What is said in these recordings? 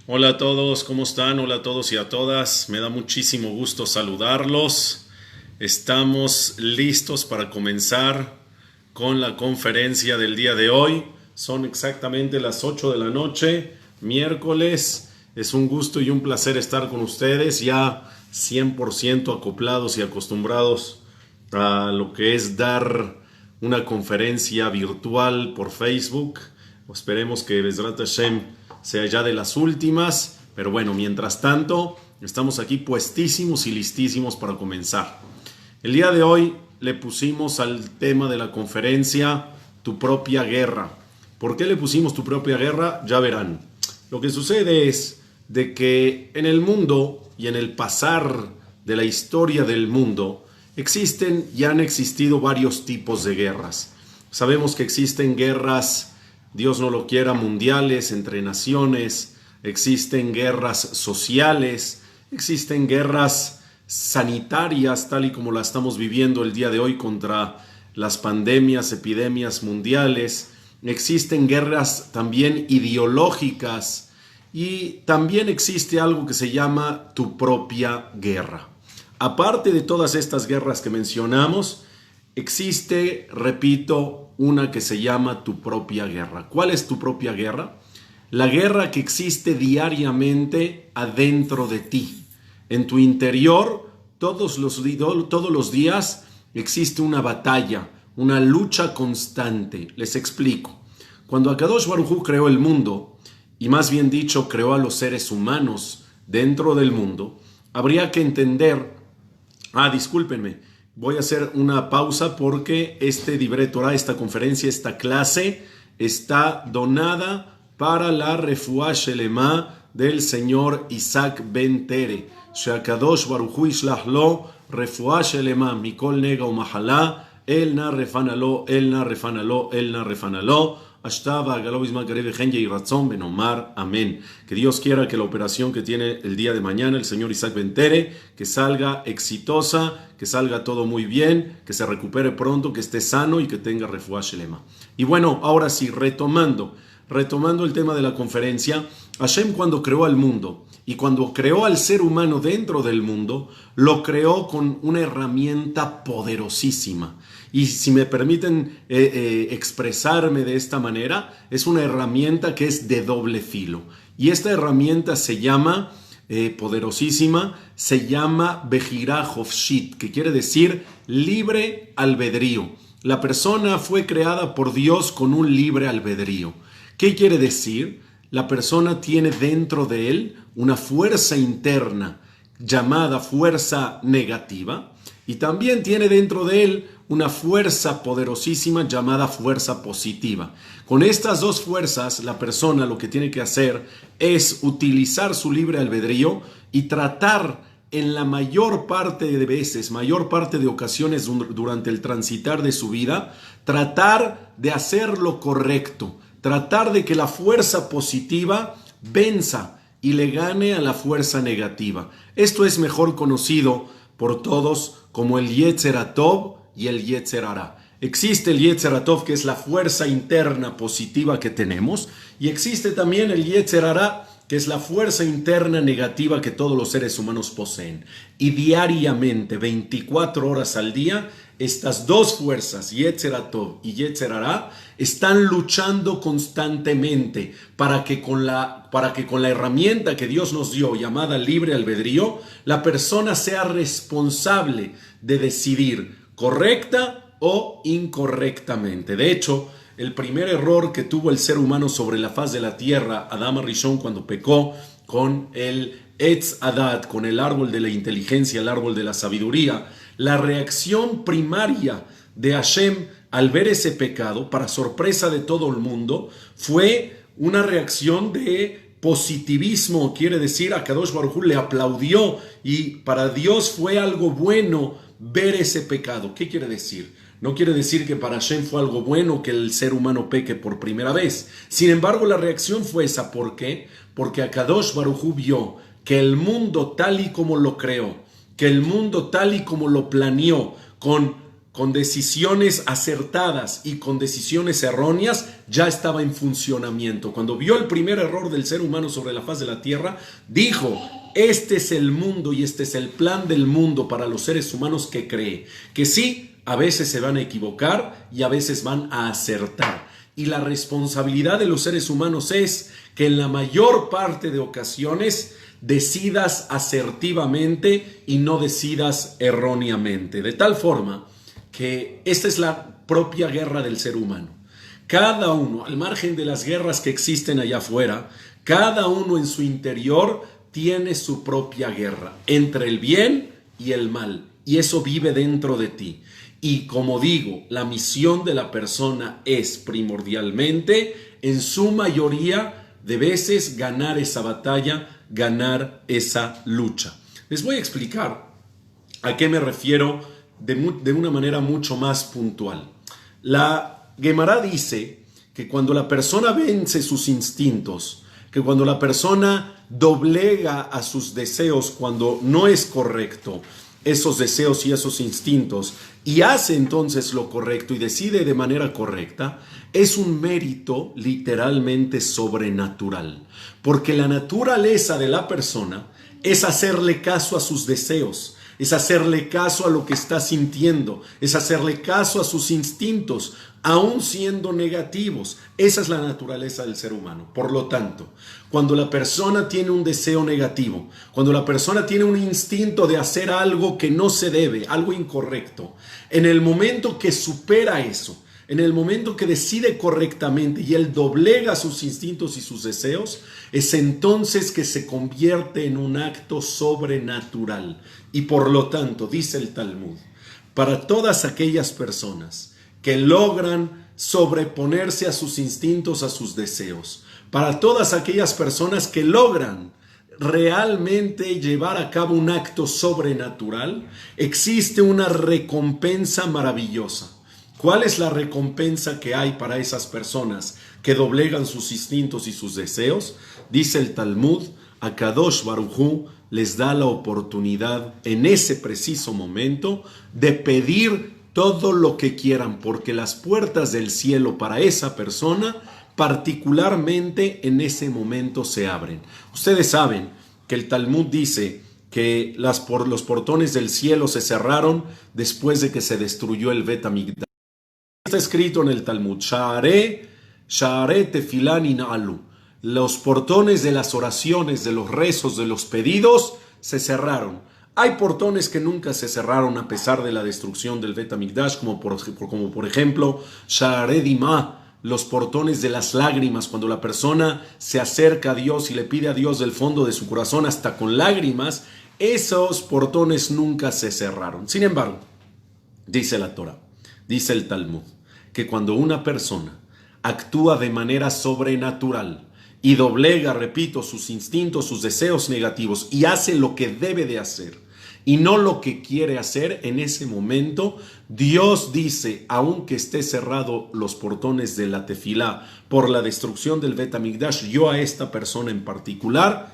Hola a todos, ¿cómo están? Hola a todos y a todas. Me da muchísimo gusto saludarlos. Estamos listos para comenzar con la conferencia del día de hoy. Son exactamente las 8 de la noche, miércoles. Es un gusto y un placer estar con ustedes, ya 100% acoplados y acostumbrados a lo que es dar una conferencia virtual por Facebook. Esperemos que Bezrat Hashem sea ya de las últimas, pero bueno, mientras tanto, estamos aquí puestísimos y listísimos para comenzar. El día de hoy le pusimos al tema de la conferencia Tu propia guerra. ¿Por qué le pusimos Tu propia guerra? Ya verán. Lo que sucede es de que en el mundo y en el pasar de la historia del mundo existen y han existido varios tipos de guerras. Sabemos que existen guerras, Dios no lo quiera, mundiales entre naciones, existen guerras sociales, existen guerras sanitarias, tal y como la estamos viviendo el día de hoy contra las pandemias, epidemias mundiales, existen guerras también ideológicas y también existe algo que se llama tu propia guerra. Aparte de todas estas guerras que mencionamos, existe, repito, una que se llama tu propia guerra. ¿Cuál es tu propia guerra? La guerra que existe diariamente adentro de ti. En tu interior, todos los días existe una batalla, una lucha constante. Les explico. Cuando Akadosh Baruj Hu creó el mundo, y más bien dicho, creó a los seres humanos dentro del mundo, habría que entender, discúlpenme, voy a hacer una pausa porque este Divrei Torah, esta conferencia, esta clase está donada para la refuá shelema del señor Isaac Ben Tere. Sheakadosh Baruch Hu yishlach lo refuá shelema mikol nega umahalá el na refanalo, el na refanalo, el na refanalo. Amén. Que Dios quiera que la operación que tiene el día de mañana el señor Isaac Ben Tere, que salga exitosa, que salga todo muy bien, que se recupere pronto, que esté sano y que tenga refuá shelema. Y bueno, ahora sí, retomando el tema de la conferencia, Hashem cuando creó al mundo y cuando creó al ser humano dentro del mundo, lo creó con una herramienta poderosísima. Y si me permiten expresarme de esta manera, es una herramienta que es de doble filo. Y esta herramienta se llama, poderosísima, se llama Bejirá Hofshit, que quiere decir libre albedrío. La persona fue creada por Dios con un libre albedrío. ¿Qué quiere decir? La persona tiene dentro de él una fuerza interna llamada fuerza negativa y también tiene dentro de él una fuerza poderosísima llamada fuerza positiva. Con estas dos fuerzas, la persona lo que tiene que hacer es utilizar su libre albedrío y tratar en la mayor parte de veces, mayor parte de ocasiones durante el transitar de su vida, tratar de hacer lo correcto, tratar de que la fuerza positiva venza y le gane a la fuerza negativa. Esto es mejor conocido por todos como el Yetzer HaTov y el Yetzer Hara. Existe el Yetzer HaTov, que es la fuerza interna positiva que tenemos, y existe también el Yetzer Hara, que es la fuerza interna negativa que todos los seres humanos poseen. Y diariamente, 24 horas al día, estas dos fuerzas, Yetzer HaTov y Yetzer Hara, están luchando constantemente para que con la herramienta que Dios nos dio, llamada libre albedrío, la persona sea responsable de decidir correcta o incorrectamente. De hecho, el primer error que tuvo el ser humano sobre la faz de la tierra, Adán Rishon, cuando pecó con el Etz Hadat, con el árbol de la inteligencia, el árbol de la sabiduría, la reacción primaria de Hashem al ver ese pecado, para sorpresa de todo el mundo, fue una reacción de positivismo. Quiere decir, a Kadosh Baruj Hu le aplaudió y para Dios fue algo bueno ver ese pecado. ¿Qué quiere decir? No quiere decir que para Hashem fue algo bueno que el ser humano peque por primera vez. Sin embargo, la reacción fue esa. ¿Por qué? Porque Akadosh Baruj Hu vio que el mundo tal y como lo creó, que el mundo tal y como lo planeó, con con decisiones acertadas y con decisiones erróneas, ya estaba en funcionamiento. Cuando vio el primer error del ser humano sobre la faz de la tierra, dijo: este es el mundo y este es el plan del mundo para los seres humanos que cree. Que sí, a veces se van a equivocar y a veces van a acertar. Y la responsabilidad de los seres humanos es que en la mayor parte de ocasiones decidas asertivamente y no decidas erróneamente. De tal forma que esta es la propia guerra del ser humano. Cada uno, al margen de las guerras que existen allá afuera, cada uno en su interior tiene su propia guerra entre el bien y el mal. Y eso vive dentro de ti. Y como digo, la misión de la persona es primordialmente, en su mayoría de veces, ganar esa batalla, ganar esa lucha. Les voy a explicar a qué me refiero de una manera mucho más puntual. La Gemara dice que cuando la persona vence sus instintos, que cuando la persona doblega a sus deseos cuando no es correcto, esos deseos y esos instintos, y hace entonces lo correcto y decide de manera correcta, es un mérito literalmente sobrenatural, porque la naturaleza de la persona es hacerle caso a sus deseos, es hacerle caso a lo que está sintiendo, es hacerle caso a sus instintos, aun siendo negativos. Esa es la naturaleza del ser humano. Por lo tanto, cuando la persona tiene un deseo negativo, cuando la persona tiene un instinto de hacer algo que no se debe, algo incorrecto, en el momento que supera eso, en el momento que decide correctamente y él doblega sus instintos y sus deseos, es entonces que se convierte en un acto sobrenatural. Y por lo tanto, dice el Talmud, para todas aquellas personas que logran sobreponerse a sus instintos, a sus deseos, para todas aquellas personas que logran realmente llevar a cabo un acto sobrenatural, existe una recompensa maravillosa. ¿Cuál es la recompensa que hay para esas personas que doblegan sus instintos y sus deseos? Dice el Talmud, Akadosh Baruj Hu les da la oportunidad en ese preciso momento de pedir todo lo que quieran, porque las puertas del cielo para esa persona particularmente en ese momento se abren. Ustedes saben que el Talmud dice que los portones del cielo se cerraron después de que se destruyó el Bet Hamikdash. Está escrito en el Talmud, Sha'arei Tefilá Nin'alu. Los portones de las oraciones, de los rezos, de los pedidos, se cerraron. Hay portones que nunca se cerraron a pesar de la destrucción del Bet Hamikdash, como por ejemplo, Sha'arei Dimá, los portones de las lágrimas, cuando la persona se acerca a Dios y le pide a Dios del fondo de su corazón, hasta con lágrimas, esos portones nunca se cerraron. Sin embargo, dice la Torah, dice el Talmud, que cuando una persona actúa de manera sobrenatural y doblega, repito, sus instintos, sus deseos negativos y hace lo que debe de hacer y no lo que quiere hacer, en ese momento Dios dice, aunque esté cerrado los portones de la tefilá por la destrucción del Bet Hamikdash, yo a esta persona en particular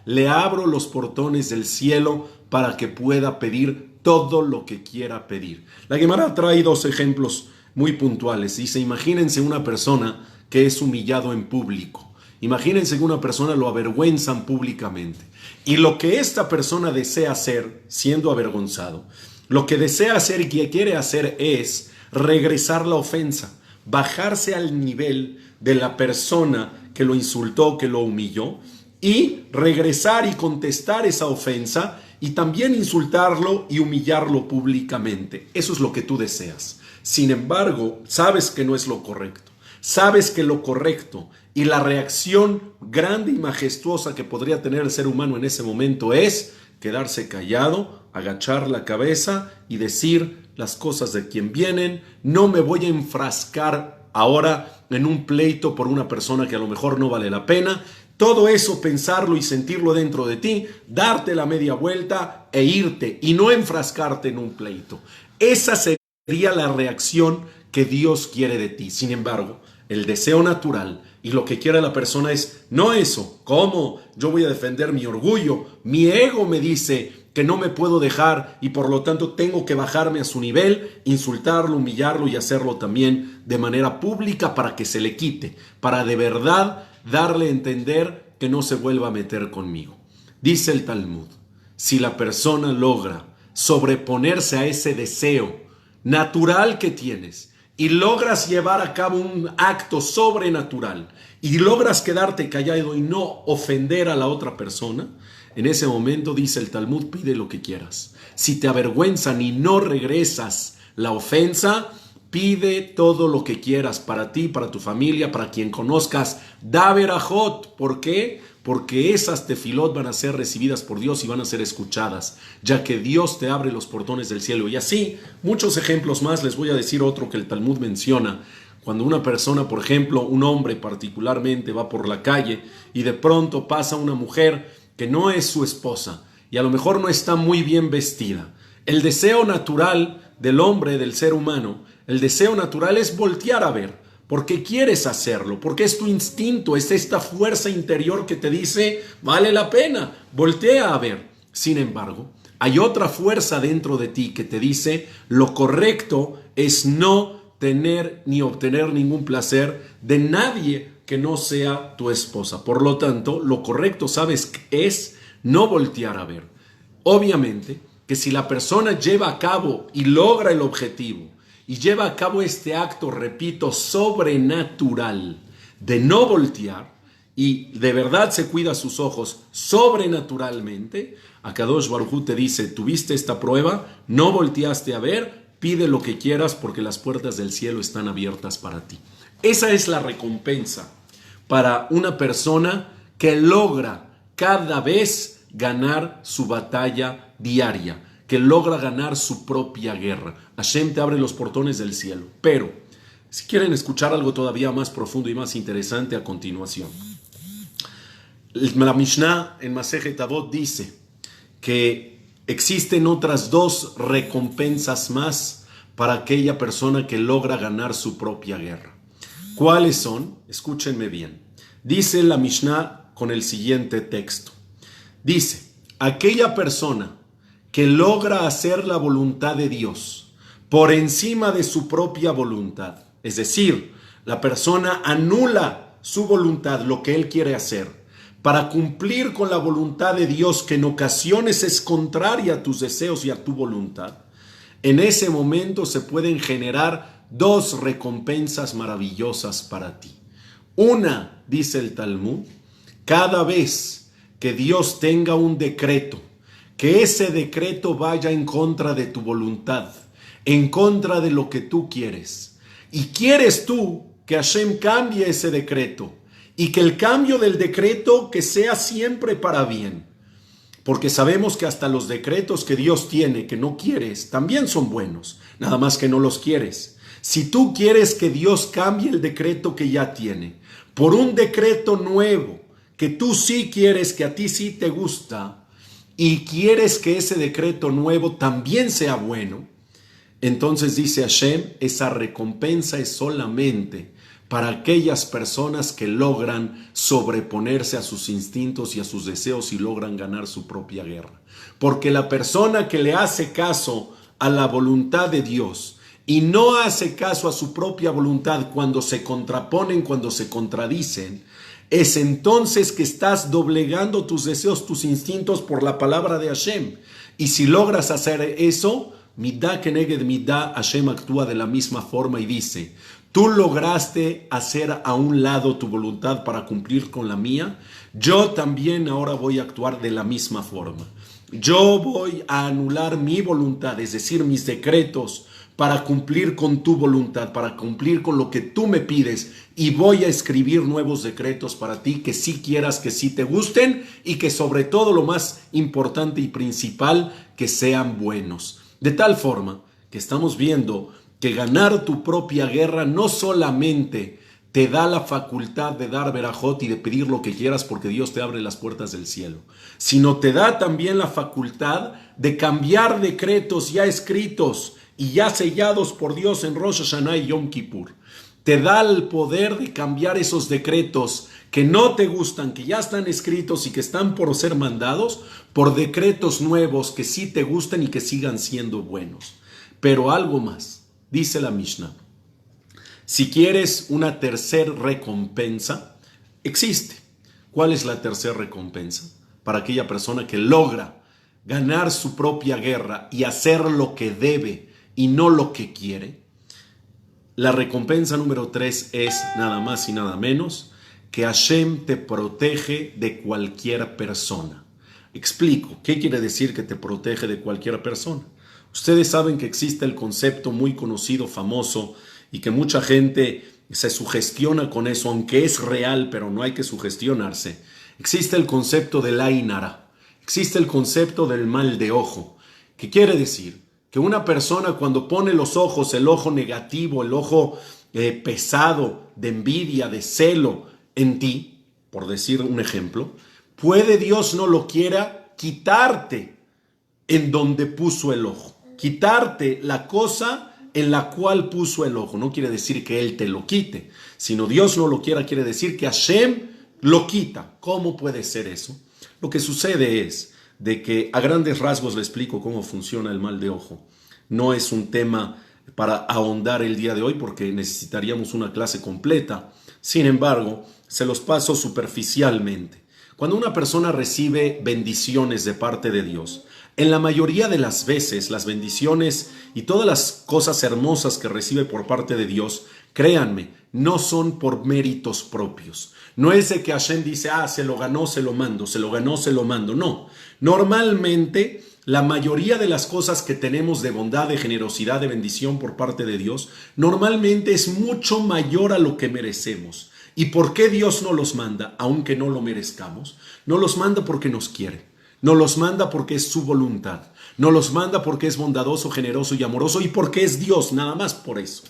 le abro los portones del cielo para que pueda pedir todo lo que quiera pedir. La Gemara trae dos ejemplos muy puntuales. Dice, imagínense una persona que es humillado en público. Imagínense que una persona lo avergüenzan públicamente. Y lo que esta persona desea hacer, siendo avergonzado, lo que desea hacer y que quiere hacer es regresar la ofensa, bajarse al nivel de la persona que lo insultó, que lo humilló, y regresar y contestar esa ofensa y también insultarlo y humillarlo públicamente. Eso es lo que tú deseas. Sin embargo, sabes que no es lo correcto. Sabes que lo correcto y la reacción grande y majestuosa que podría tener el ser humano en ese momento es quedarse callado, agachar la cabeza y decir las cosas de quien vienen. No me voy a enfrascar ahora en un pleito por una persona que a lo mejor no vale la pena. Todo eso, pensarlo y sentirlo dentro de ti, darte la media vuelta e irte y no enfrascarte en un pleito. Esa sería la reacción que Dios quiere de ti. Sin embargo, el deseo natural y lo que quiere la persona es no eso. ¿Cómo? Yo voy a defender mi orgullo. Mi ego me dice que no me puedo dejar y por lo tanto tengo que bajarme a su nivel, insultarlo, humillarlo y hacerlo también de manera pública para que se le quite, para de verdad darle a entender que no se vuelva a meter conmigo. Dice el Talmud, si la persona logra sobreponerse a ese deseo natural que tienes y logras llevar a cabo un acto sobrenatural y logras quedarte callado y no ofender a la otra persona, en ese momento, dice el Talmud, pide lo que quieras. Si te avergüenzan y no regresas la ofensa, pide todo lo que quieras para ti, para tu familia, para quien conozcas. Da verajot. ¿Por qué? Porque esas tefilot van a ser recibidas por Dios y van a ser escuchadas, ya que Dios te abre los portones del cielo. Y así, muchos ejemplos más. Les voy a decir otro que el Talmud menciona. Cuando una persona, por ejemplo, un hombre particularmente, va por la calle y de pronto pasa una mujer que no es su esposa y a lo mejor no está muy bien vestida. El deseo natural del hombre, del ser humano, el deseo natural es voltear a ver, porque quieres hacerlo, porque es tu instinto, es esta fuerza interior que te dice, vale la pena, voltea a ver. Sin embargo, hay otra fuerza dentro de ti que te dice, lo correcto es no tener ni obtener ningún placer de nadie que no sea tu esposa. Por lo tanto, lo correcto, ¿sabes?, es no voltear a ver. Obviamente que si la persona lleva a cabo y logra el objetivo y lleva a cabo este acto, repito, sobrenatural de no voltear y de verdad se cuida sus ojos sobrenaturalmente, Akadosh Baruj Hu te dice, tuviste esta prueba, no volteaste a ver, pide lo que quieras porque las puertas del cielo están abiertas para ti. Esa es la recompensa para una persona que logra cada vez ganar su batalla diaria, que logra ganar su propia guerra. Hashem te abre los portones del cielo. Pero, si quieren escuchar algo todavía más profundo y más interesante a continuación, la Mishnah en Masejet Avot dice que existen otras dos recompensas más para aquella persona que logra ganar su propia guerra. ¿Cuáles son? Escúchenme bien. Dice la Mishnah con el siguiente texto. Dice, aquella persona que logra hacer la voluntad de Dios por encima de su propia voluntad, es decir, la persona anula su voluntad, lo que él quiere hacer, para cumplir con la voluntad de Dios que en ocasiones es contraria a tus deseos y a tu voluntad, en ese momento se pueden generar dos recompensas maravillosas para ti. Una, dice el Talmud, cada vez que Dios tenga un decreto, que ese decreto vaya en contra de tu voluntad, en contra de lo que tú quieres, y quieres tú que Hashem cambie ese decreto, y que el cambio del decreto que sea siempre para bien, porque sabemos que hasta los decretos que Dios tiene que no quieres, también son buenos, nada más que no los quieres. Si tú quieres que Dios cambie el decreto que ya tiene por un decreto nuevo que tú sí quieres, que a ti sí te gusta y quieres que ese decreto nuevo también sea bueno, entonces dice Hashem, esa recompensa es solamente para aquellas personas que logran sobreponerse a sus instintos y a sus deseos y logran ganar su propia guerra. Porque la persona que le hace caso a la voluntad de Dios y no hace caso a su propia voluntad cuando se contraponen, cuando se contradicen, es entonces que estás doblegando tus deseos, tus instintos por la palabra de Hashem. Y si logras hacer eso, Midá keneged midá, Hashem actúa de la misma forma y dice, tú lograste hacer a un lado tu voluntad para cumplir con la mía, yo también ahora voy a actuar de la misma forma. Yo voy a anular mi voluntad, es decir, mis decretos, para cumplir con tu voluntad, para cumplir con lo que tú me pides, y voy a escribir nuevos decretos para ti que sí quieras, que sí te gusten y que sobre todo lo más importante y principal, que sean buenos. De tal forma que estamos viendo que ganar tu propia guerra no solamente te da la facultad de dar verajot y de pedir lo que quieras porque Dios te abre las puertas del cielo, sino te da también la facultad de cambiar decretos ya escritos y ya sellados por Dios en Rosh Hashanah y Yom Kippur. te da el poder de cambiar esos decretos que no te gustan, que ya están escritos y que están por ser mandados, por decretos nuevos que sí te gustan y que sigan siendo buenos. Pero algo más, dice la Mishnah, si quieres una tercer recompensa, existe. ¿Cuál es la tercera recompensa? Para aquella persona que logra ganar su propia guerra y hacer lo que debe y no lo que quiere. La recompensa número 3 es nada más y nada menos que Hashem te protege de cualquier persona. Explico, ¿qué quiere decir que te protege de cualquier persona? Ustedes saben que existe el concepto muy conocido, famoso, y que mucha gente se sugestiona con eso, aunque es real, pero no hay que sugestionarse. Existe el concepto del Ain Hara, existe el concepto del mal de ojo, que quiere decir que una persona cuando pone los ojos, el ojo negativo, el ojo pesado de envidia, de celo en ti, por decir un ejemplo, puede Dios no lo quiera quitarte en donde puso el ojo, quitarte la cosa en la cual puso el ojo. No quiere decir que Él te lo quite, sino Dios no lo quiera, quiere decir que Hashem lo quita. ¿Cómo puede ser eso? Lo que sucede es de que a grandes rasgos le explico cómo funciona el mal de ojo. No es un tema para ahondar el día de hoy porque necesitaríamos una clase completa. Sin embargo, se los paso superficialmente. Cuando una persona recibe bendiciones de parte de Dios, en la mayoría de las veces las bendiciones y todas las cosas hermosas que recibe por parte de Dios, créanme, no son por méritos propios. No es de que Hashem dice, se lo ganó, se lo mando, se lo ganó, se lo mando. No, normalmente la mayoría de las cosas que tenemos de bondad, de generosidad, de bendición por parte de Dios, normalmente es mucho mayor a lo que merecemos. ¿Y por qué Dios no los manda, aunque no lo merezcamos? No los manda porque nos quiere. No los manda porque es su voluntad. No los manda porque es bondadoso, generoso y amoroso y porque es Dios, nada más por eso.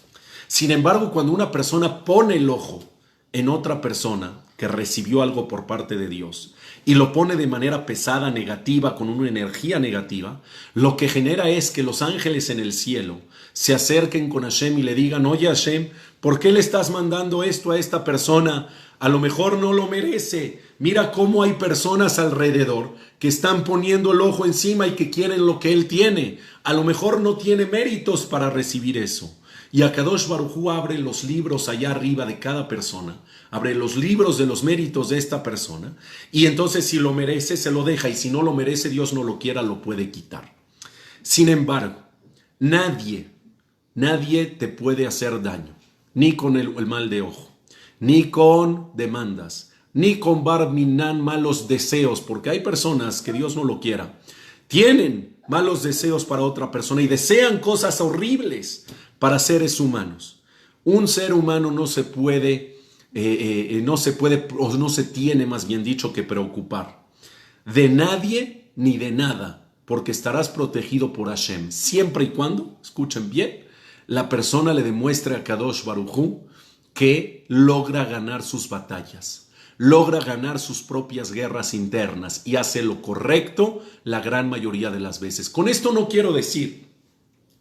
Sin embargo, cuando una persona pone el ojo en otra persona que recibió algo por parte de Dios y lo pone de manera pesada, negativa, con una energía negativa, lo que genera es que los ángeles en el cielo se acerquen con Hashem y le digan, oye Hashem, ¿por qué le estás mandando esto a esta persona? A lo mejor no lo merece. Mira cómo hay personas alrededor que están poniendo el ojo encima y que quieren lo que él tiene. A lo mejor no tiene méritos para recibir eso. Y Akadosh Baruj Hu abre los libros allá arriba de cada persona, abre los libros de los méritos de esta persona, y entonces si lo merece se lo deja, y si no lo merece, Dios no lo quiera, lo puede quitar. Sin embargo, nadie te puede hacer daño, ni con el mal de ojo, ni con demandas, ni con bar minan, malos deseos, porque hay personas que Dios no lo quiera, tienen malos deseos para otra persona y desean cosas horribles para seres humanos. Un ser humano no se puede, o no se tiene, más bien dicho, que preocupar de nadie ni de nada, porque estarás protegido por Hashem, siempre y cuando, escuchen bien, la persona le demuestre a Kadosh Baruj Hu que logra ganar sus batallas, logra ganar sus propias guerras internas y hace lo correcto la gran mayoría de las veces. Con esto no quiero decir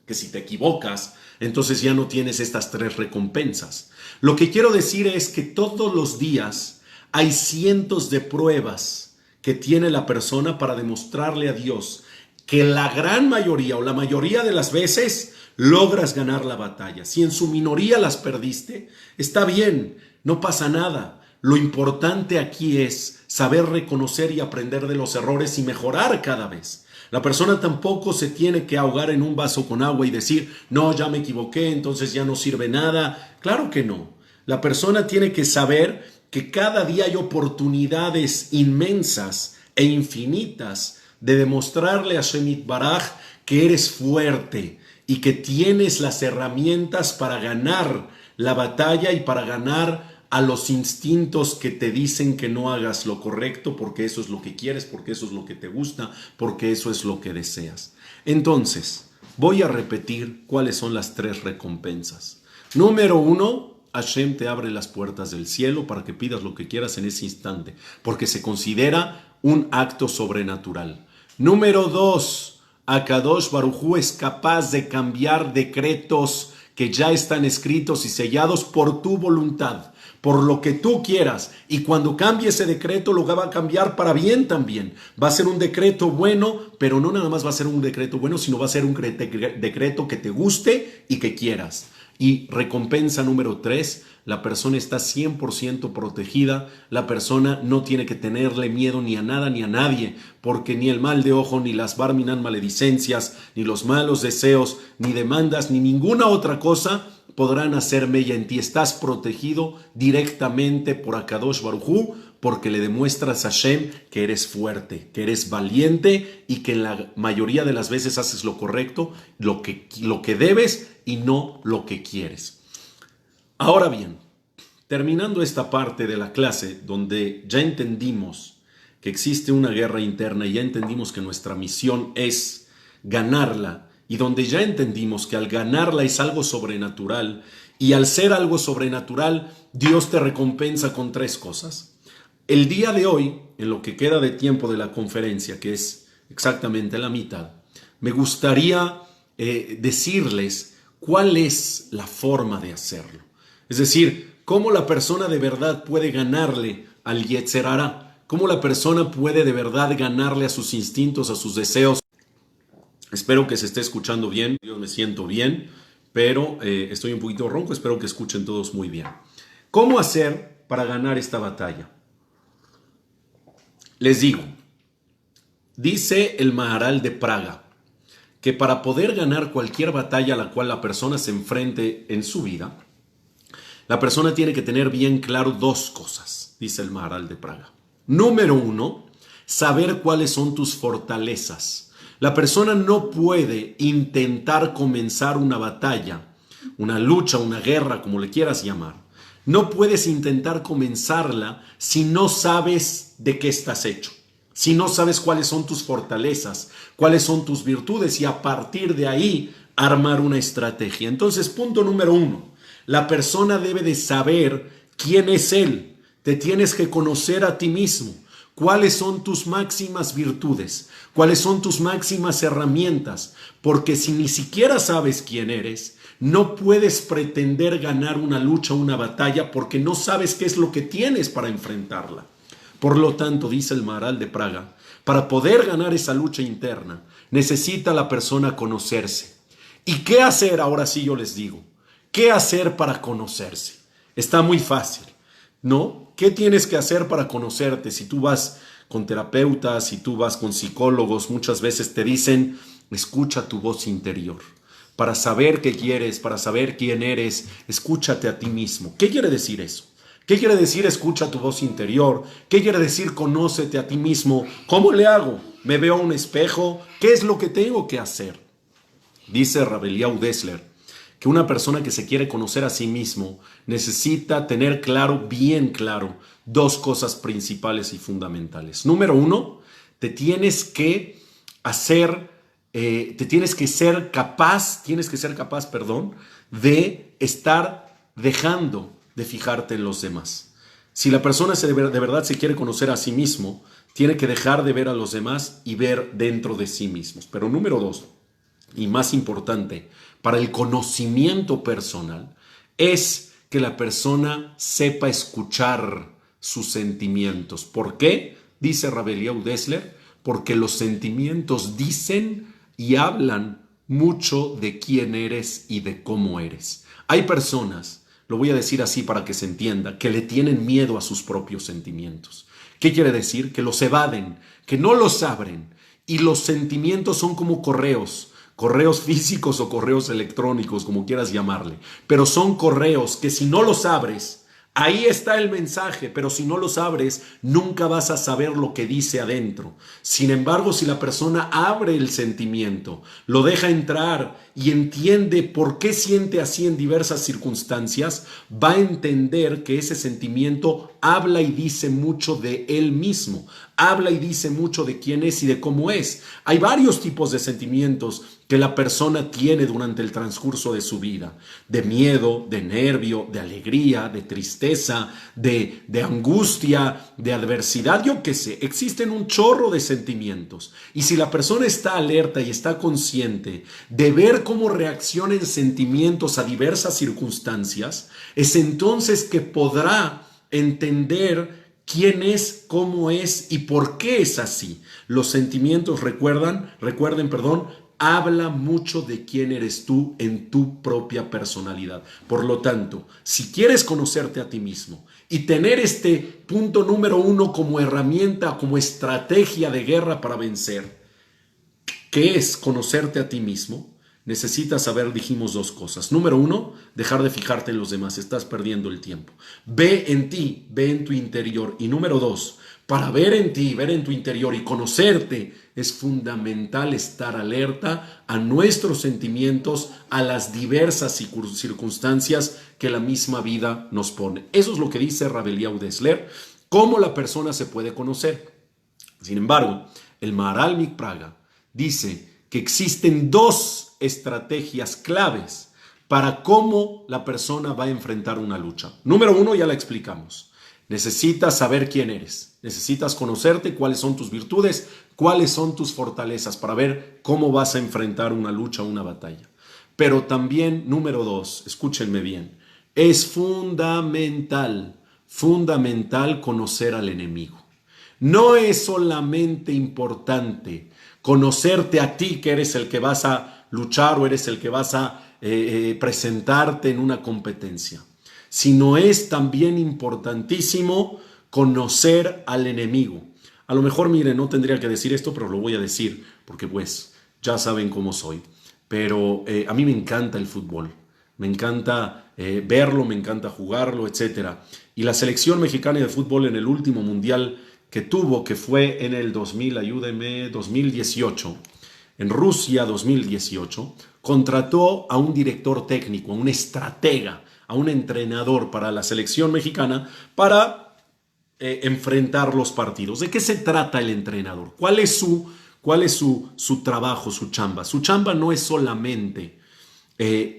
que si te equivocas, entonces ya no tienes estas 3 recompensas. Lo que quiero decir es que todos los días hay cientos de pruebas que tiene la persona para demostrarle a Dios que la gran mayoría o la mayoría de las veces logras ganar la batalla. Si en su minoría las perdiste, está bien, no pasa nada. Lo importante aquí es saber reconocer y aprender de los errores y mejorar cada vez. La persona tampoco se tiene que ahogar en un vaso con agua y decir, no, ya me equivoqué, entonces ya no sirve nada. Claro que no. La persona tiene que saber que cada día hay oportunidades inmensas e infinitas de demostrarle a Shemit Baraj que eres fuerte y que tienes las herramientas para ganar la batalla y para ganar a los instintos que te dicen que no hagas lo correcto porque eso es lo que quieres, porque eso es lo que te gusta, porque eso es lo que deseas. Entonces, voy a repetir cuáles son las 3 recompensas. Número 1, Hashem te abre las puertas del cielo para que pidas lo que quieras en ese instante, porque se considera un acto sobrenatural. Número 2, Akadosh Baruj Hu es capaz de cambiar decretos que ya están escritos y sellados por tu voluntad, por lo que tú quieras. Y cuando cambie ese decreto, lo va a cambiar para bien también. Va a ser un decreto bueno, pero no nada más va a ser un decreto bueno, sino va a ser un decreto que te guste y que quieras. Y recompensa número 3, la persona está 100% protegida, la persona no tiene que tenerle miedo ni a nada ni a nadie, porque ni el mal de ojo, ni las barminan maledicencias, ni los malos deseos, ni demandas, ni ninguna otra cosa podrán hacer mella en ti. Estás protegido directamente por Akadosh Baruj Hu, porque le demuestras a Hashem que eres fuerte, que eres valiente y que en la mayoría de las veces haces lo correcto, lo que debes y no lo que quieres. Ahora bien, terminando esta parte de la clase donde ya entendimos que existe una guerra interna y ya entendimos que nuestra misión es ganarla, y donde ya entendimos que al ganarla es algo sobrenatural, y al ser algo sobrenatural, Dios te recompensa con 3 cosas. El día de hoy, en lo que queda de tiempo de la conferencia, que es exactamente la mitad, me gustaría decirles cuál es la forma de hacerlo. Es decir, cómo la persona de verdad puede ganarle al Yetzer Hara, cómo la persona puede de verdad ganarle a sus instintos, a sus deseos. Espero que se esté escuchando bien, yo me siento bien, pero estoy un poquito ronco, espero que escuchen todos muy bien. ¿Cómo hacer para ganar esta batalla? Les digo, dice el Maharal de Praga, que para poder ganar cualquier batalla a la cual la persona se enfrente en su vida, la persona tiene que tener bien claro 2 cosas, dice el Maharal de Praga. Número 1, saber cuáles son tus fortalezas. La persona no puede intentar comenzar una batalla, una lucha, una guerra, como le quieras llamar. No puedes intentar comenzarla si no sabes de qué estás hecho, si no sabes cuáles son tus fortalezas, cuáles son tus virtudes y a partir de ahí armar una estrategia. Entonces, punto número 1, la persona debe de saber quién es él. Te tienes que conocer a ti mismo. ¿Cuáles son tus máximas virtudes? ¿Cuáles son tus máximas herramientas? Porque si ni siquiera sabes quién eres, no puedes pretender ganar una lucha o una batalla porque no sabes qué es lo que tienes para enfrentarla. Por lo tanto, dice el Maharal de Praga, para poder ganar esa lucha interna, necesita la persona conocerse. ¿Y qué hacer? Ahora sí yo les digo, ¿qué hacer para conocerse? Está muy fácil, ¿no? ¿Qué tienes que hacer para conocerte? Si tú vas con terapeutas, si tú vas con psicólogos, muchas veces te dicen, escucha tu voz interior. Para saber qué quieres, para saber quién eres, escúchate a ti mismo. ¿Qué quiere decir eso? ¿Qué quiere decir escucha tu voz interior? ¿Qué quiere decir conócete a ti mismo? ¿Cómo le hago? ¿Me veo a un espejo? ¿Qué es lo que tengo que hacer? Dice Rav Eliyahu Dessler que una persona que se quiere conocer a sí mismo necesita tener claro, bien claro, 2 cosas principales y fundamentales. Número 1, te tienes que ser capaz de estar dejando de fijarte en los demás. Si la persona de verdad se quiere conocer a sí mismo, tiene que dejar de ver a los demás y ver dentro de sí mismos. Pero número 2, y más importante, para el conocimiento personal, es que la persona sepa escuchar sus sentimientos. ¿Por qué? Dice Rav Eliyahu Dessler, porque los sentimientos dicen y hablan mucho de quién eres y de cómo eres. Hay personas, lo voy a decir así para que se entienda, que le tienen miedo a sus propios sentimientos. ¿Qué quiere decir? Que los evaden, que no los abren. Y los sentimientos son como correos físicos o correos electrónicos, como quieras llamarle. Pero son correos que si no los abres, ahí está el mensaje, pero si no los abres, nunca vas a saber lo que dice adentro. Sin embargo, si la persona abre el sentimiento, lo deja entrar y entiende por qué siente así en diversas circunstancias, va a entender que ese sentimiento habla y dice mucho de él mismo, habla y dice mucho de quién es y de cómo es. Hay varios tipos de sentimientos que la persona tiene durante el transcurso de su vida, de miedo, de nervio, de alegría, de tristeza, de angustia, de adversidad, yo qué sé, existen un chorro de sentimientos. Y si la persona está alerta y está consciente de ver cómo reaccionan sentimientos a diversas circunstancias, es entonces que podrá entender quién es, cómo es y por qué es así. Los sentimientos, recuerden, habla mucho de quién eres tú en tu propia personalidad. Por lo tanto, si quieres conocerte a ti mismo y tener este punto número 1 como herramienta, como estrategia de guerra para vencer, ¿qué es conocerte a ti mismo? Necesitas saber, dijimos, 2 cosas. Número 1, dejar de fijarte en los demás, estás perdiendo el tiempo. Ve en ti, ve en tu interior. Y número 2, para ver en ti, ver en tu interior y conocerte, es fundamental estar alerta a nuestros sentimientos, a las diversas circunstancias que la misma vida nos pone. Eso es lo que dice Rav Eliyahu Dessler, cómo la persona se puede conocer. Sin embargo, el Maharal Mikpraga dice que existen 2 estrategias claves para cómo la persona va a enfrentar una lucha. Número 1, ya la explicamos. Necesitas saber quién eres. Necesitas conocerte, cuáles son tus virtudes, cuáles son tus fortalezas para ver cómo vas a enfrentar una lucha, una batalla. Pero también, número 2, escúchenme bien, es fundamental conocer al enemigo. No es solamente importante conocerte a ti, que eres el que vas a luchar o eres el que vas a presentarte en una competencia, sino es también importantísimo conocer al enemigo. A lo mejor, miren, no tendría que decir esto, pero lo voy a decir porque pues ya saben cómo soy. Pero a mí me encanta el fútbol, me encanta verlo, me encanta jugarlo, etc. Y la selección mexicana de fútbol en el último mundial que tuvo, que fue en el 2018, en Rusia 2018, contrató a un director técnico, a un estratega, a un entrenador para la selección mexicana para enfrentar los partidos. ¿De qué se trata el entrenador? ¿Cuál es su trabajo, su chamba? Su chamba no es solamente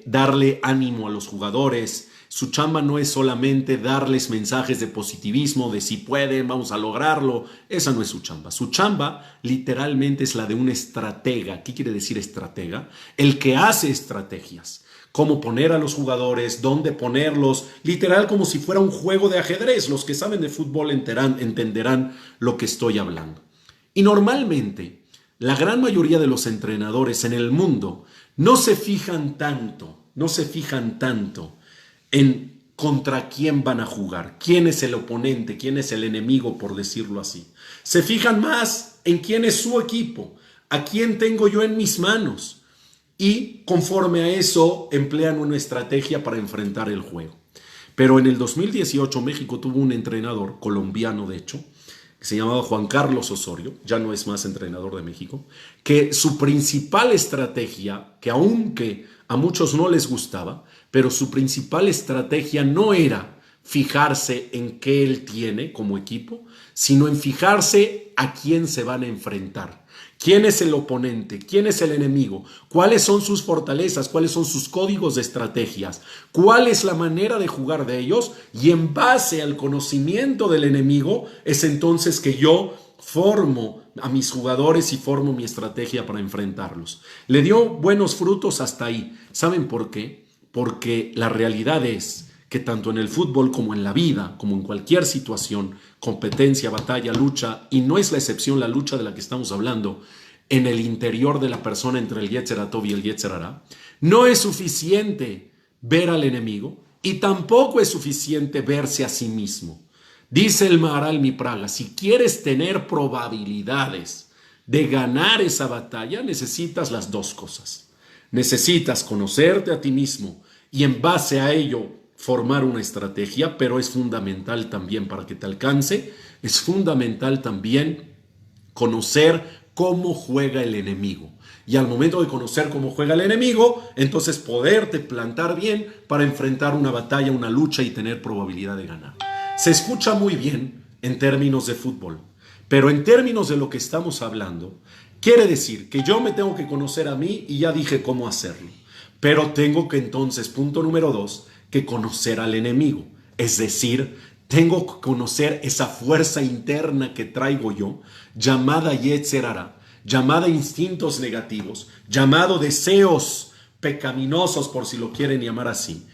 darle ánimo a los jugadores. Su chamba no es solamente darles mensajes de positivismo, de si pueden, vamos a lograrlo. Esa no es su chamba. Su chamba literalmente es la de un estratega. ¿Qué quiere decir estratega? El que hace estrategias. Cómo poner a los jugadores, dónde ponerlos, literal como si fuera un juego de ajedrez. Los que saben de fútbol entenderán lo que estoy hablando. Y normalmente, la gran mayoría de los entrenadores en el mundo no se fijan tanto en contra quién van a jugar, quién es el oponente, quién es el enemigo, por decirlo así. Se fijan más en quién es su equipo, a quién tengo yo en mis manos. Y conforme a eso emplean una estrategia para enfrentar el juego. Pero en el 2018 México tuvo un entrenador colombiano, de hecho, que se llamaba Juan Carlos Osorio, ya no es más entrenador de México, que su principal estrategia, que aunque a muchos no les gustaba, pero su principal estrategia no era fijarse en qué él tiene como equipo, sino en fijarse a quién se van a enfrentar. ¿Quién es el oponente? ¿Quién es el enemigo? ¿Cuáles son sus fortalezas? ¿Cuáles son sus códigos de estrategias? ¿Cuál es la manera de jugar de ellos? Y en base al conocimiento del enemigo es entonces que yo formo a mis jugadores y formo mi estrategia para enfrentarlos. Le dio buenos frutos hasta ahí. ¿Saben por qué? Porque la realidad es que tanto en el fútbol como en la vida, como en cualquier situación, competencia, batalla, lucha, y no es la excepción la lucha de la que estamos hablando, en el interior de la persona entre el Yetzer Hatov y el Yetzer Hara, no es suficiente ver al enemigo y tampoco es suficiente verse a sí mismo. Dice el Maharal Mikpraga, si quieres tener probabilidades de ganar esa batalla, necesitas las 2 cosas. Necesitas conocerte a ti mismo y en base a ello formar una estrategia, pero es fundamental también para que te alcance, es fundamental también conocer cómo juega el enemigo. Y al momento de conocer cómo juega el enemigo, entonces poderte plantar bien para enfrentar una batalla, una lucha y tener probabilidad de ganar. Se escucha muy bien en términos de fútbol, pero en términos de lo que estamos hablando, Quiere decir que yo me tengo que conocer a mí y ya dije cómo hacerlo. Pero tengo que entonces, punto número 2, que conocer al enemigo. Es decir, tengo que conocer esa fuerza interna que traigo yo, llamada Yetzer Hara, llamada instintos negativos, llamado deseos pecaminosos, por si lo quieren llamar así,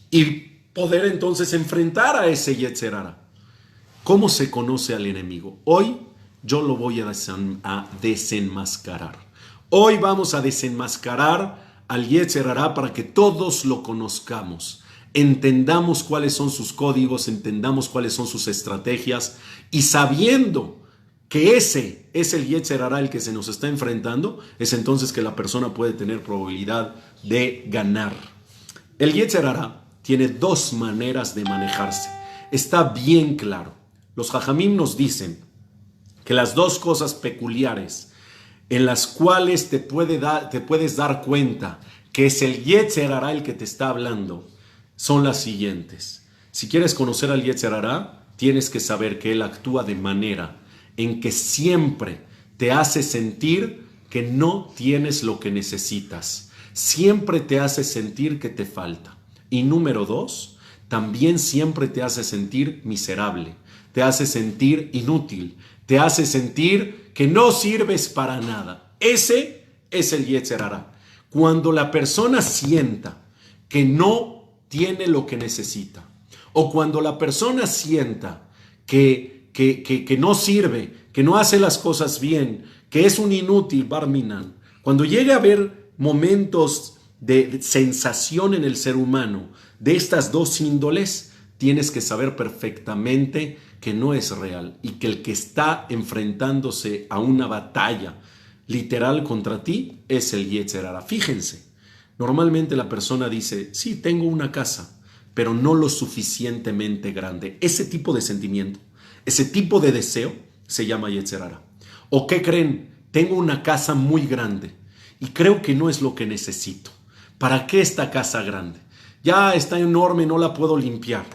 y poder entonces enfrentar a ese Yetzer Hara. ¿Cómo se conoce al enemigo? Hoy yo lo voy a desenmascarar. Hoy vamos a desenmascarar al Yetzer Hara para que todos lo conozcamos, entendamos cuáles son sus códigos, entendamos cuáles son sus estrategias, y sabiendo que ese es el Yetzer Hara el que se nos está enfrentando, es entonces que la persona puede tener probabilidad de ganar. El Yetzer Hara tiene 2 maneras de manejarse. Está bien claro. Los Jajamim nos dicen que las 2 cosas peculiares en las cuales te puedes dar cuenta que es el Yetzer Hara el que te está hablando son las siguientes. Si quieres conocer al Yetzer Hara, tienes que saber que él actúa de manera en que siempre te hace sentir que no tienes lo que necesitas. Siempre te hace sentir que te falta. Y número 2, también siempre te hace sentir miserable, te hace sentir inútil, te hace sentir que no sirves para nada. Ese es el Yetzer Hara. Cuando la persona sienta que no tiene lo que necesita, o cuando la persona sienta que no sirve, que no hace las cosas bien, que es un inútil, Barminan, cuando llegue a haber momentos de sensación en el ser humano de estas 2 índoles, tienes que saber perfectamente que no es real y que el que está enfrentándose a una batalla literal contra ti es el Yetzer Hara. Fíjense, normalmente la persona dice, sí, tengo una casa, pero no lo suficientemente grande. Ese tipo de sentimiento, ese tipo de deseo se llama Yetzer Hara. ¿O qué creen? Tengo una casa muy grande y creo que no es lo que necesito. ¿Para qué esta casa grande? Ya está enorme, no la puedo limpiar.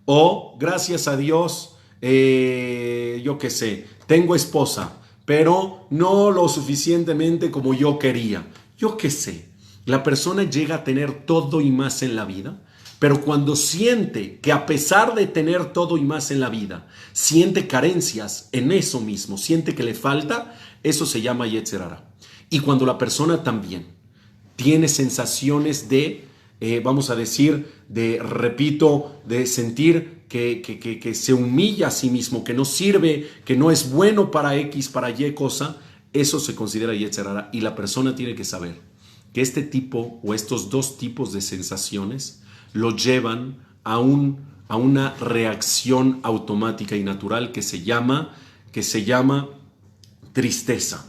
O, gracias a Dios, yo qué sé, tengo esposa, pero no lo suficientemente como yo quería. Yo qué sé, la persona llega a tener todo y más en la vida, pero cuando siente que a pesar de tener todo y más en la vida, siente carencias en eso mismo, siente que le falta, eso se llama Yetzer Hara. Y cuando la persona también tiene sensaciones de, vamos a decir, de sentir que se humilla a sí mismo, que no sirve, que no es bueno para X, para Y cosa, eso se considera Yetzer Hara. Y la persona tiene que saber que este tipo o estos 2 tipos de sensaciones lo llevan a una reacción automática y natural que se llama tristeza.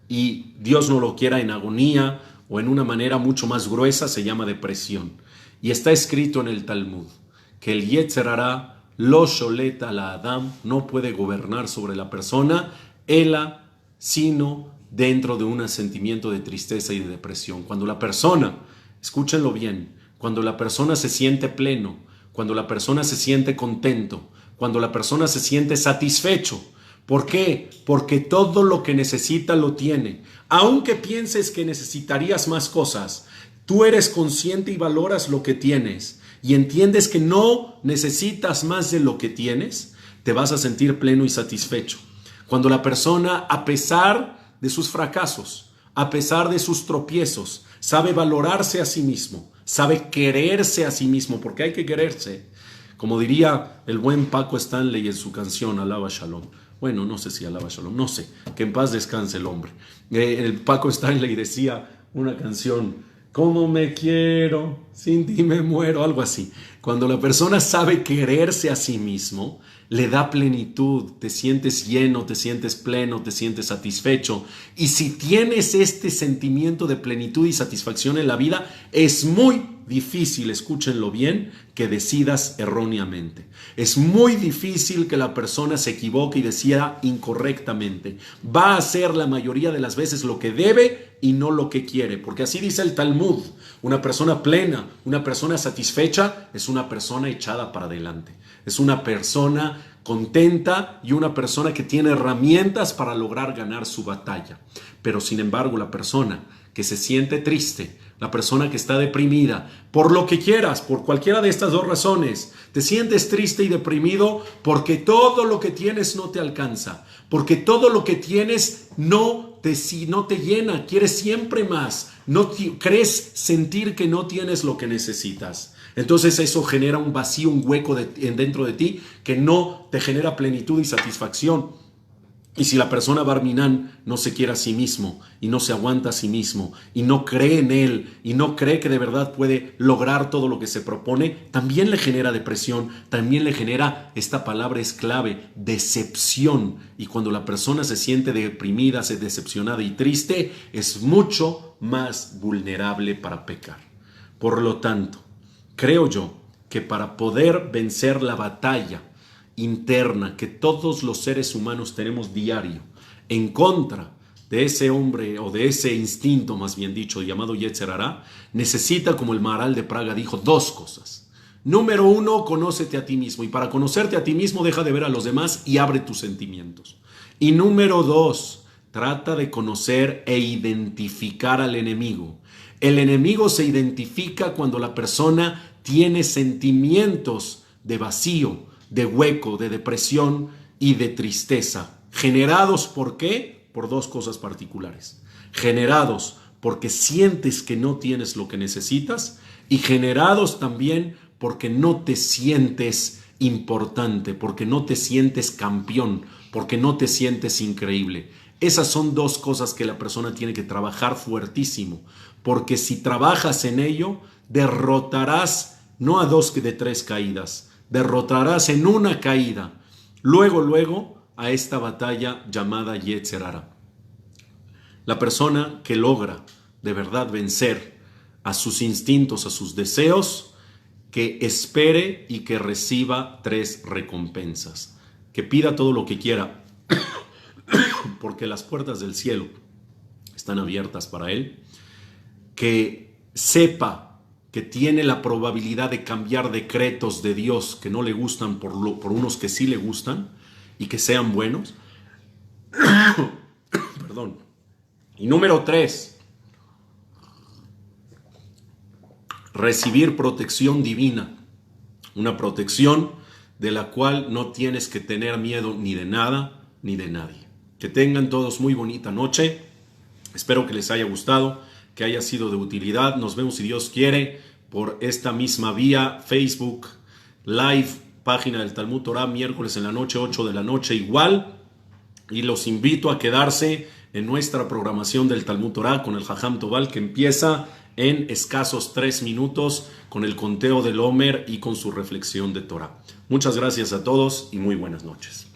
Y Dios no lo quiera, en agonía o en una manera mucho más gruesa se llama depresión. Y está escrito en el Talmud que el Yetzer Hara lo sholeta la Adam, no puede gobernar sobre la persona, ela, sino dentro de un sentimiento de tristeza y de depresión. Cuando la persona, escúchenlo bien, cuando la persona se siente pleno, cuando la persona se siente contento, cuando la persona se siente satisfecho. ¿Por qué? Porque todo lo que necesita lo tiene. Aunque pienses que necesitarías más cosas, tú eres consciente y valoras lo que tienes y entiendes que no necesitas más de lo que tienes, te vas a sentir pleno y satisfecho. Cuando la persona, a pesar de sus fracasos, a pesar de sus tropiezos, sabe valorarse a sí mismo, sabe quererse a sí mismo, porque hay que quererse. Como diría el buen Paco Stanley en su canción Alaba Shalom. Bueno, no sé si Alaba Shalom, no sé, que en paz descanse el hombre. El Paco Stanley decía una canción, ¿cómo me quiero? Sin ti me muero, algo así. Cuando la persona sabe quererse a sí mismo, le da plenitud, te sientes lleno, te sientes pleno, te sientes satisfecho. Y si tienes este sentimiento de plenitud y satisfacción en la vida, es muy difícil, escúchenlo bien, que decidas erróneamente. Es muy difícil que la persona se equivoque y decida incorrectamente. Va a hacer la mayoría de las veces lo que debe y no lo que quiere, porque así dice el Talmud. Una persona plena, una persona satisfecha, es una persona echada para adelante. Es una persona contenta y una persona que tiene herramientas para lograr ganar su batalla. Pero sin embargo, la persona que se siente triste, la persona que está deprimida, por lo que quieras, por cualquiera de estas dos razones, te sientes triste y deprimido porque todo lo que tienes no te alcanza, porque todo lo que tienes no te llena, quieres siempre más, crees sentir que no tienes lo que necesitas. Entonces eso genera un vacío, un hueco dentro de ti que no te genera plenitud y satisfacción. Y si la persona Barminan no se quiere a sí mismo y no se aguanta a sí mismo y no cree en él y no cree que de verdad puede lograr todo lo que se propone, también le genera depresión, también le genera, esta palabra es clave, decepción. Y cuando la persona se siente deprimida, decepcionada y triste, es mucho más vulnerable para pecar. Por lo tanto, creo yo que para poder vencer la batalla interna que todos los seres humanos tenemos diario en contra de ese hombre o de ese instinto, más bien dicho, llamado Yetzer Hará, necesita, como el Maharal de Praga dijo, dos cosas. Número uno, conócete a ti mismo, y para conocerte a ti mismo deja de ver a los demás y abre tus sentimientos. Y número dos, trata de conocer e identificar al enemigo. El enemigo se identifica cuando la persona tiene sentimientos de vacío, de hueco, de depresión y de tristeza. ¿Generados por qué? Por dos cosas particulares. Generados porque sientes que no tienes lo que necesitas y generados también porque no te sientes importante, porque no te sientes campeón, porque no te sientes increíble. Esas son dos cosas que la persona tiene que trabajar fuertísimo, porque si trabajas en ello, derrotarás no a dos de tres caídas, derrotarás en una caída, luego a esta batalla llamada Yetzer Hará. La persona que logra de verdad vencer a sus instintos, a sus deseos, que espere y que reciba tres recompensas. Que pida todo lo que quiera, porque las puertas del cielo están abiertas para él. Que sepa que tiene la probabilidad de cambiar decretos de Dios que no le gustan por unos que sí le gustan y que sean buenos. Perdón. Y número 3, recibir protección divina, una protección de la cual no tienes que tener miedo ni de nada ni de nadie. Que tengan todos muy bonita noche. Espero que les haya gustado, que haya sido de utilidad. Nos vemos, si Dios quiere, por esta misma vía, Facebook Live, página del Talmud Torah, miércoles en la noche, 8 de la noche igual. Y los invito a quedarse en nuestra programación del Talmud Torah con el Jajam Tobal, que empieza en escasos 3 minutos con el conteo del Omer y con su reflexión de Torah. Muchas gracias a todos y muy buenas noches.